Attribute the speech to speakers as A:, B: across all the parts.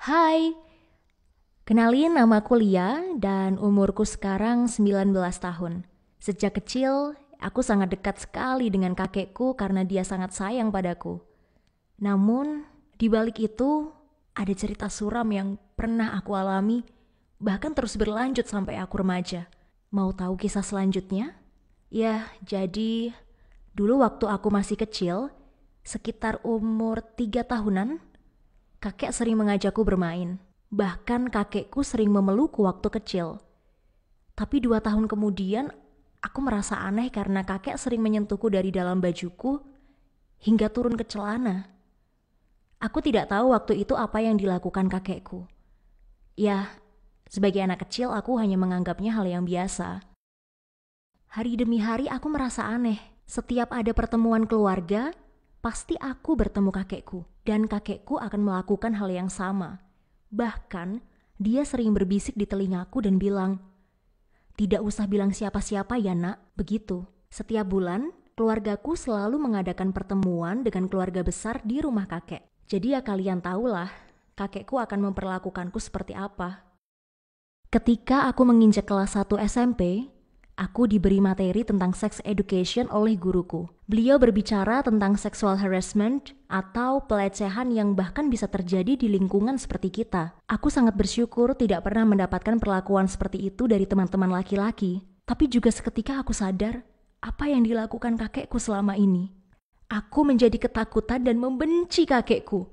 A: Hai, kenalin namaku Lia dan umurku sekarang 19 tahun. Sejak kecil, aku sangat dekat sekali dengan kakekku karena dia sangat sayang padaku. Namun, di balik itu, ada cerita suram yang pernah aku alami, bahkan terus berlanjut sampai aku remaja. Mau tahu kisah selanjutnya? Ya, jadi dulu waktu aku masih kecil, sekitar umur 3 tahunan, kakek sering mengajakku bermain. Bahkan kakekku sering memelukku waktu kecil. Tapi 2 tahun kemudian, aku merasa aneh karena kakek sering menyentuhku dari dalam bajuku hingga turun ke celana. Aku tidak tahu waktu itu apa yang dilakukan kakekku. Ya, sebagai anak kecil aku hanya menganggapnya hal yang biasa. Hari demi hari aku merasa aneh. Setiap ada pertemuan keluarga, pasti aku bertemu kakekku. Dan kakekku akan melakukan hal yang sama. Bahkan, dia sering berbisik di telingaku dan bilang, "Tidak usah bilang siapa-siapa ya nak," begitu. Setiap bulan, keluargaku selalu mengadakan pertemuan dengan keluarga besar di rumah kakek. Jadi ya kalian tahulah, kakekku akan memperlakukanku seperti apa. Ketika aku menginjak kelas 1 SMP, aku diberi materi tentang sex education oleh guruku. Beliau berbicara tentang sexual harassment atau pelecehan yang bahkan bisa terjadi di lingkungan seperti kita. Aku sangat bersyukur tidak pernah mendapatkan perlakuan seperti itu dari teman-teman laki-laki. Tapi juga seketika aku sadar apa yang dilakukan kakekku selama ini. Aku menjadi ketakutan dan membenci kakekku.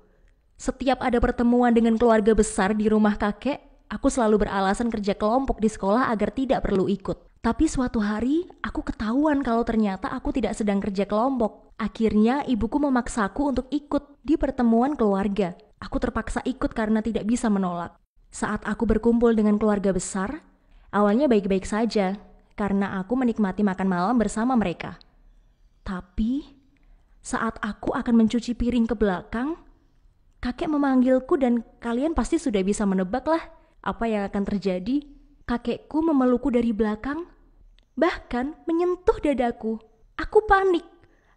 A: Setiap ada pertemuan dengan keluarga besar di rumah kakek, aku selalu beralasan kerja kelompok di sekolah agar tidak perlu ikut. Tapi suatu hari, aku ketahuan kalau ternyata aku tidak sedang kerja kelompok. Akhirnya, ibuku memaksaku untuk ikut di pertemuan keluarga. Aku terpaksa ikut karena tidak bisa menolak. Saat aku berkumpul dengan keluarga besar, awalnya baik-baik saja, karena aku menikmati makan malam bersama mereka. Tapi, saat aku akan mencuci piring ke belakang, kakek memanggilku dan kalian pasti sudah bisa menebak lah apa yang akan terjadi. Kakekku memelukku dari belakang, bahkan menyentuh dadaku. Aku panik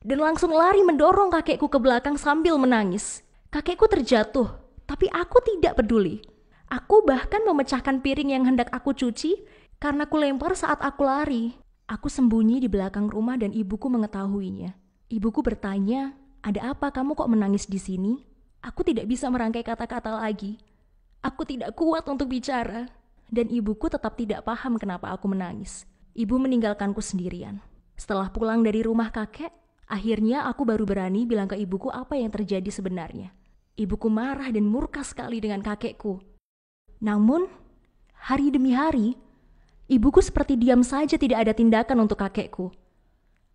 A: dan langsung lari mendorong kakekku ke belakang sambil menangis. Kakekku terjatuh, tapi aku tidak peduli. Aku bahkan memecahkan piring yang hendak aku cuci karena aku lempar saat aku lari. Aku sembunyi di belakang rumah dan ibuku mengetahuinya. Ibuku bertanya, "Ada apa kamu kok menangis di sini?" Aku tidak bisa merangkai kata-kata lagi. Aku tidak kuat untuk bicara. Dan ibuku tetap tidak paham kenapa aku menangis. Ibu meninggalkanku sendirian. Setelah pulang dari rumah kakek, akhirnya aku baru berani bilang ke ibuku apa yang terjadi sebenarnya. Ibuku marah dan murka sekali dengan kakekku. Namun, hari demi hari, ibuku seperti diam saja tidak ada tindakan untuk kakekku.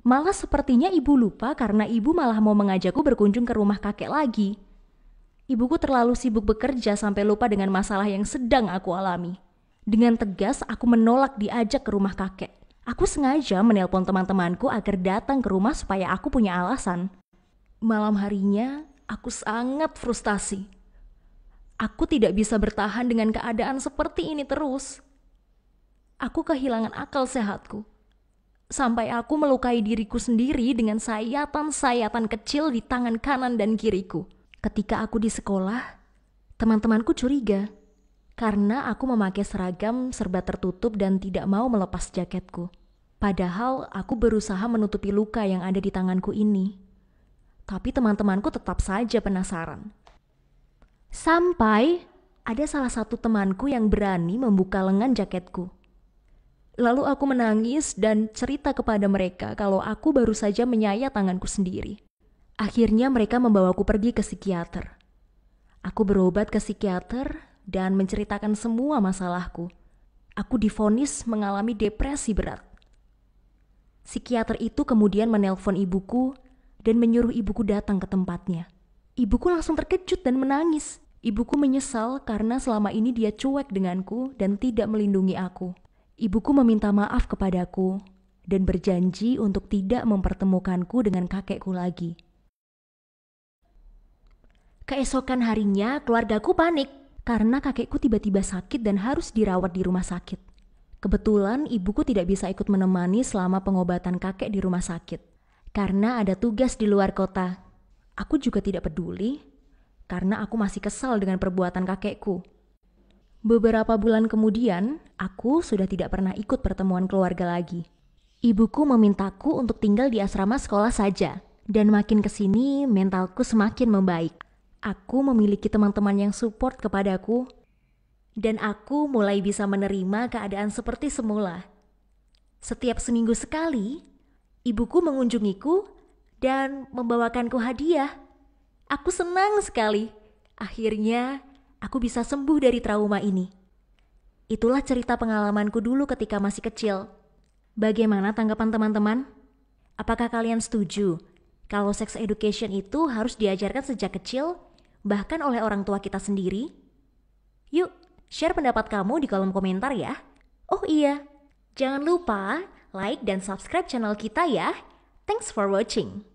A: Malah sepertinya ibu lupa karena ibu malah mau mengajakku berkunjung ke rumah kakek lagi. Ibuku terlalu sibuk bekerja sampai lupa dengan masalah yang sedang aku alami. Dengan tegas, aku menolak diajak ke rumah kakek. Aku sengaja menelpon teman-temanku agar datang ke rumah supaya aku punya alasan. Malam harinya, aku sangat frustasi. Aku tidak bisa bertahan dengan keadaan seperti ini terus. Aku kehilangan akal sehatku. Sampai aku melukai diriku sendiri dengan sayatan-sayatan kecil di tangan kanan dan kiriku. Ketika aku di sekolah, teman-temanku curiga. Karena aku memakai seragam serba tertutup dan tidak mau melepas jaketku. Padahal aku berusaha menutupi luka yang ada di tanganku ini. Tapi teman-temanku tetap saja penasaran. Sampai ada salah satu temanku yang berani membuka lengan jaketku. Lalu aku menangis dan cerita kepada mereka kalau aku baru saja menyayat tanganku sendiri. Akhirnya mereka membawaku pergi ke psikiater. Aku berobat ke psikiater dan menceritakan semua masalahku. Aku divonis mengalami depresi berat. Psikiater itu kemudian menelpon ibuku dan menyuruh ibuku datang ke tempatnya. Ibuku langsung terkejut dan menangis. Ibuku menyesal karena selama ini dia cuek denganku dan tidak melindungi aku. Ibuku meminta maaf kepadaku dan berjanji untuk tidak mempertemukanku dengan kakekku lagi. Keesokan harinya keluargaku panik karena kakekku tiba-tiba sakit dan harus dirawat di rumah sakit. Kebetulan ibuku tidak bisa ikut menemani selama pengobatan kakek di rumah sakit. Karena ada tugas di luar kota. Aku juga tidak peduli karena aku masih kesal dengan perbuatan kakekku. Beberapa bulan kemudian, aku sudah tidak pernah ikut pertemuan keluarga lagi. Ibuku memintaku untuk tinggal di asrama sekolah saja, dan makin kesini mentalku semakin membaik. Aku memiliki teman-teman yang support kepadaku, dan aku mulai bisa menerima keadaan seperti semula. Setiap seminggu sekali, ibuku mengunjungiku dan membawakanku hadiah. Aku senang sekali. Akhirnya, aku bisa sembuh dari trauma ini. Itulah cerita pengalamanku dulu ketika masih kecil. Bagaimana tanggapan teman-teman? Apakah kalian setuju kalau sex education itu harus diajarkan sejak kecil, bahkan oleh orang tua kita sendiri? Yuk, share pendapat kamu di kolom komentar ya. Oh iya, jangan lupa like dan subscribe channel kita ya. Thanks for watching.